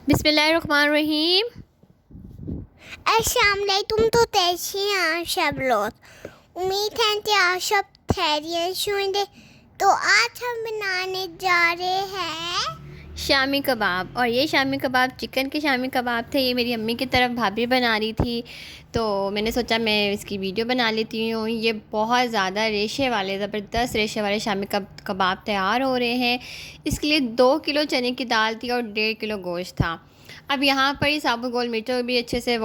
बिस्मिल्लाहिर्रहमानिर्रहीम। अस्सलाम वालेकुम। तो कैसे हैं आप सब लोग? उम्मीद है कि आप सब खैरियत से होंगे। तो आज हम बनाने जा रहे हैं शामी कबाब। और ये शामी कबाब चिकन के शामी कबाब थे। ये मेरी अम्मी की तरफ भाभी बना रही थी, तो मैंने सोचा मैं इसकी वीडियो बना लेती हूँ। ये बहुत ज़्यादा रेशे वाले, ज़बरदस्त रेशे वाले शामी कबाब तैयार हो रहे हैं। इसके लिए 2 किलो चने की दाल थी और 1.5 किलो गोश्त था। अब यहाँ पर ही साबुत गोल मिर्चों को भी अच्छे से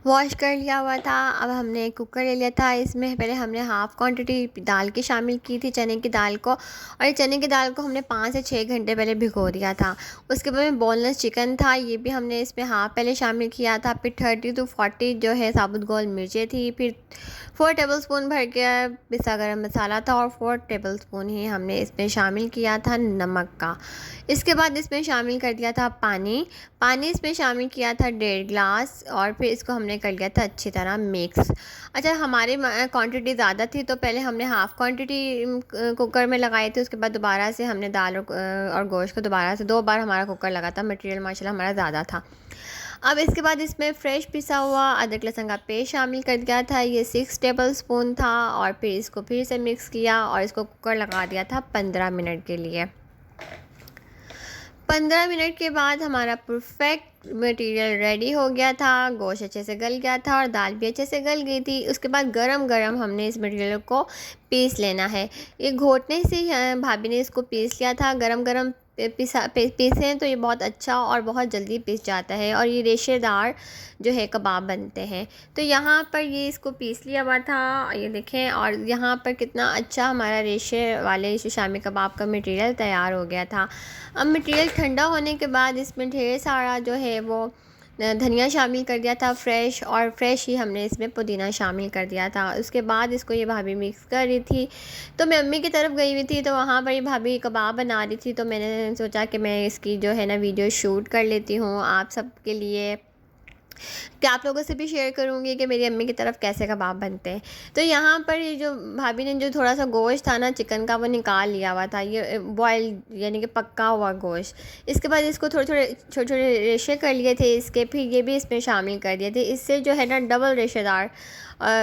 वॉश कर लिया हुआ था। अब हमने एक कुकर ले लिया था। इसमें पहले हमने हाफ़ क्वांटिटी दाल की शामिल की थी, चने की दाल को। और ये चने की दाल को हमने 5 से 6 घंटे पहले भिगो दिया था। उसके बाद में बोनलेस चिकन था, ये भी हमने इसमें हाफ़ पहले शामिल किया था। फिर 30 to 40 जो है साबुत गोल मिर्चें थी। फिर 4 टेबलस्पून भर के पिसा गरम मसाला था और 4 टेबलस्पून ही हमने इसमें शामिल किया था नमक का। इसके बाद इसमें शामिल कर दिया था पानी इसमें शामिल किया था 1.5 गिलास। और फिर इसको हमने कर लिया था अच्छी तरह मिक्स। अच्छा, हमारी क्वांटिटी ज़्यादा थी तो पहले हमने हाफ़ क्वांटिटी कुकर में लगाई थी। उसके बाद दोबारा से हमने दाल और गोश्त को दोबारा से 2 बार हमारा कुकर लगा था। मटेरियल माशाल्लाह हमारा ज़्यादा था। अब इसके बाद इसमें फ्रेश पिसा हुआ अदरक लहसुन का पेस्ट शामिल कर दिया था, ये 6 टेबलस्पून था। और फिर इसको फिर से मिक्स किया और इसको कुकर लगा दिया था 15 मिनट के लिए। 15 मिनट के बाद हमारा परफेक्ट मटेरियल रेडी हो गया था। गोश्त अच्छे से गल गया था और दाल भी अच्छे से गल गई थी। उसके बाद गरम गरम हमने इस मटेरियल को पीस लेना है। ये घोटने से ही भाभी ने इसको पीस लिया था। गरम गरम पीसें तो ये बहुत अच्छा और बहुत जल्दी पीस जाता है और ये रेशेदार जो है कबाब बनते हैं। तो यहाँ पर ये इसको पीस लिया हुआ था, ये देखें। और यहाँ पर कितना अच्छा हमारा रेशे वाले शामी कबाब का मटेरियल तैयार हो गया था। अब मटेरियल ठंडा होने के बाद इसमें ढेर सारा जो है वो धनिया शामिल कर दिया था फ्रेश, और फ्रेश ही हमने इसमें पुदीना शामिल कर दिया था। उसके बाद इसको ये भाभी मिक्स कर रही थी। तो मैं अम्मी की तरफ गई हुई थी, तो वहाँ पर ये भाभी कबाब बना रही थी। तो मैंने सोचा कि मैं इसकी जो है ना वीडियो शूट कर लेती हूँ आप सब के लिए, कि आप लोगों से भी शेयर करूँगी कि मेरी अम्मी की तरफ कैसे कबाब बनते हैं। तो यहाँ पर ये जो भाभी ने जो थोड़ा सा गोश्त था ना चिकन का, वो निकाल लिया हुआ था, ये बॉयल यानी कि पक्का हुआ गोश्त। इसके बाद इसको छोटे छोटे रेशे कर लिए थे इसके, फिर ये भी इसमें शामिल कर दिए थे। इससे जो है ना डबल रेशेदार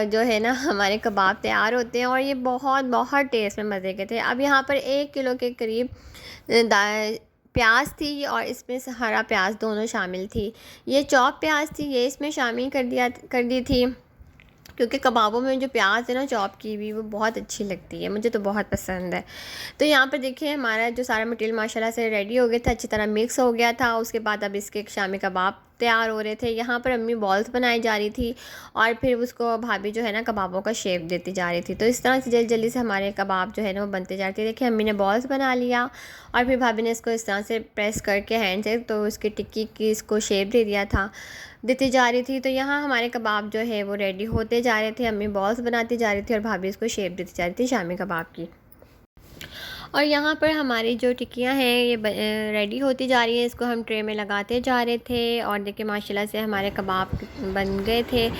जो है ना हमारे कबाब तैयार होते हैं और ये बहुत बहुत टेस्ट में मज़े के थे। अब यहाँ पर 1 किलो के करीब प्याज थी और इसमें से हरा प्याज दोनों शामिल थी। ये चॉप प्याज थी, ये इसमें शामिल कर दी थी, क्योंकि कबाबों में जो प्याज है ना चॉप की हुई वो बहुत अच्छी लगती है, मुझे तो बहुत पसंद है। तो यहाँ पर देखिए हमारा जो सारा मटेरियल माशाल्लाह से रेडी हो गया था, अच्छी तरह मिक्स हो गया था। उसके बाद अब इसके शामी कबाब तैयार हो रहे थे। यहाँ पर अम्मी बॉल्स बनाई जा रही थी और फिर उसको भाभी जो है ना कबाबों का शेप देती जा रही थी। तो इस तरह से जल्दी जल्दी से हमारे कबाब जो है ना वो बनते जा रहे थे। देखिए अम्मी ने बॉल्स बना लिया और फिर भाभी ने इसको इस तरह से प्रेस करके हैंड से तो इसकी टिक्की की इसको शेप दे दिया था, देती जा रही थी। तो यहाँ हमारे कबाब जो है वो रेडी होते जा रहे थे। अम्मी बॉल्स बनाती जा रही थी और भाभी इसको शेप देती जा रही थी शामी कबाब की। और यहाँ पर हमारी जो टिक्कियाँ हैं ये रेडी होती जा रही हैं, इसको हम ट्रे में लगाते जा रहे थे। और देखिए माशाल्लाह से हमारे कबाब बन गए थे।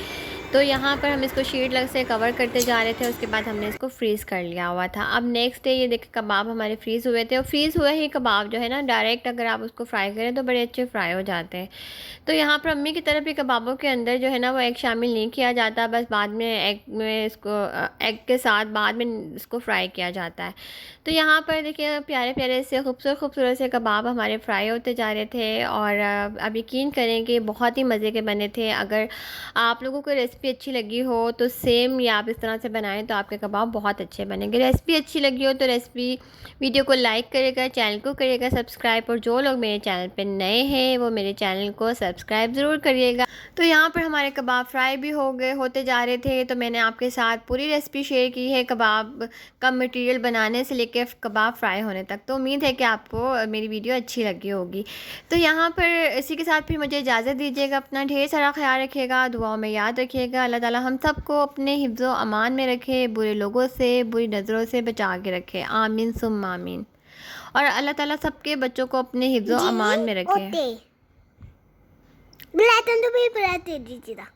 तो यहाँ पर हम इसको शीट लग से कवर करते जा रहे थे। उसके बाद हमने इसको फ्रीज़ कर लिया हुआ था। अब नेक्स्ट डे ये देखिए कबाब हमारे फ्रीज़ हुए थे और फ्रीज़ हुए ही कबाब जो है ना डायरेक्ट अगर आप उसको फ्राई करें तो बड़े अच्छे फ्राई हो जाते हैं। तो यहाँ पर अम्मी की तरफ ही कबाबों के अंदर जो है ना वो एग शामिल नहीं किया जाता, बस बाद में एग में इसको एग के साथ बाद में इसको फ्राई किया जाता है। तो यहाँ पर देखिए प्यारे प्यारे से खूबसूरत से कबाब हमारे फ्राई होते जा रहे थे। और अब यकीन करें कि बहुत ही मज़े के बने थे। अगर आप लोगों को रेसिपी अच्छी लगी हो तो सेम या आप इस तरह से बनाएं तो आपके कबाब बहुत अच्छे बनेंगे। रेसिपी अच्छी लगी हो तो रेसिपी वीडियो को लाइक करेगा, चैनल को करिएगा सब्सक्राइब, और जो लोग मेरे चैनल पे नए हैं वो मेरे चैनल को सब्सक्राइब ज़रूर करिएगा। तो यहाँ पर हमारे कबाब फ्राई भी होते जा रहे थे। तो मैंने आपके साथ पूरी रेसिपी शेयर की है कबाब का मटेरियल बनाने से लेकर कबाब फ्राई होने तक। तो उम्मीद है कि आपको मेरी वीडियो अच्छी लगी होगी। तो यहाँ पर इसी के साथ फिर मुझे इजाज़त दीजिएगा। अपना ढेर सारा ख्याल रखिएगा, दुआओं में याद रखिएगा। अल्लाह ताला हम सबको अपने हिफ्ज़ व अमान में रखे, बुरे लोगों से बुरी नज़रों से बचा के रखे, आमीन सुम्मा आमीन। और अल्लाह ताला सबके बच्चों को अपने हिफ्ज़ व अमान में रखे। बुलाते तो भी बुलाते दीजिएगा।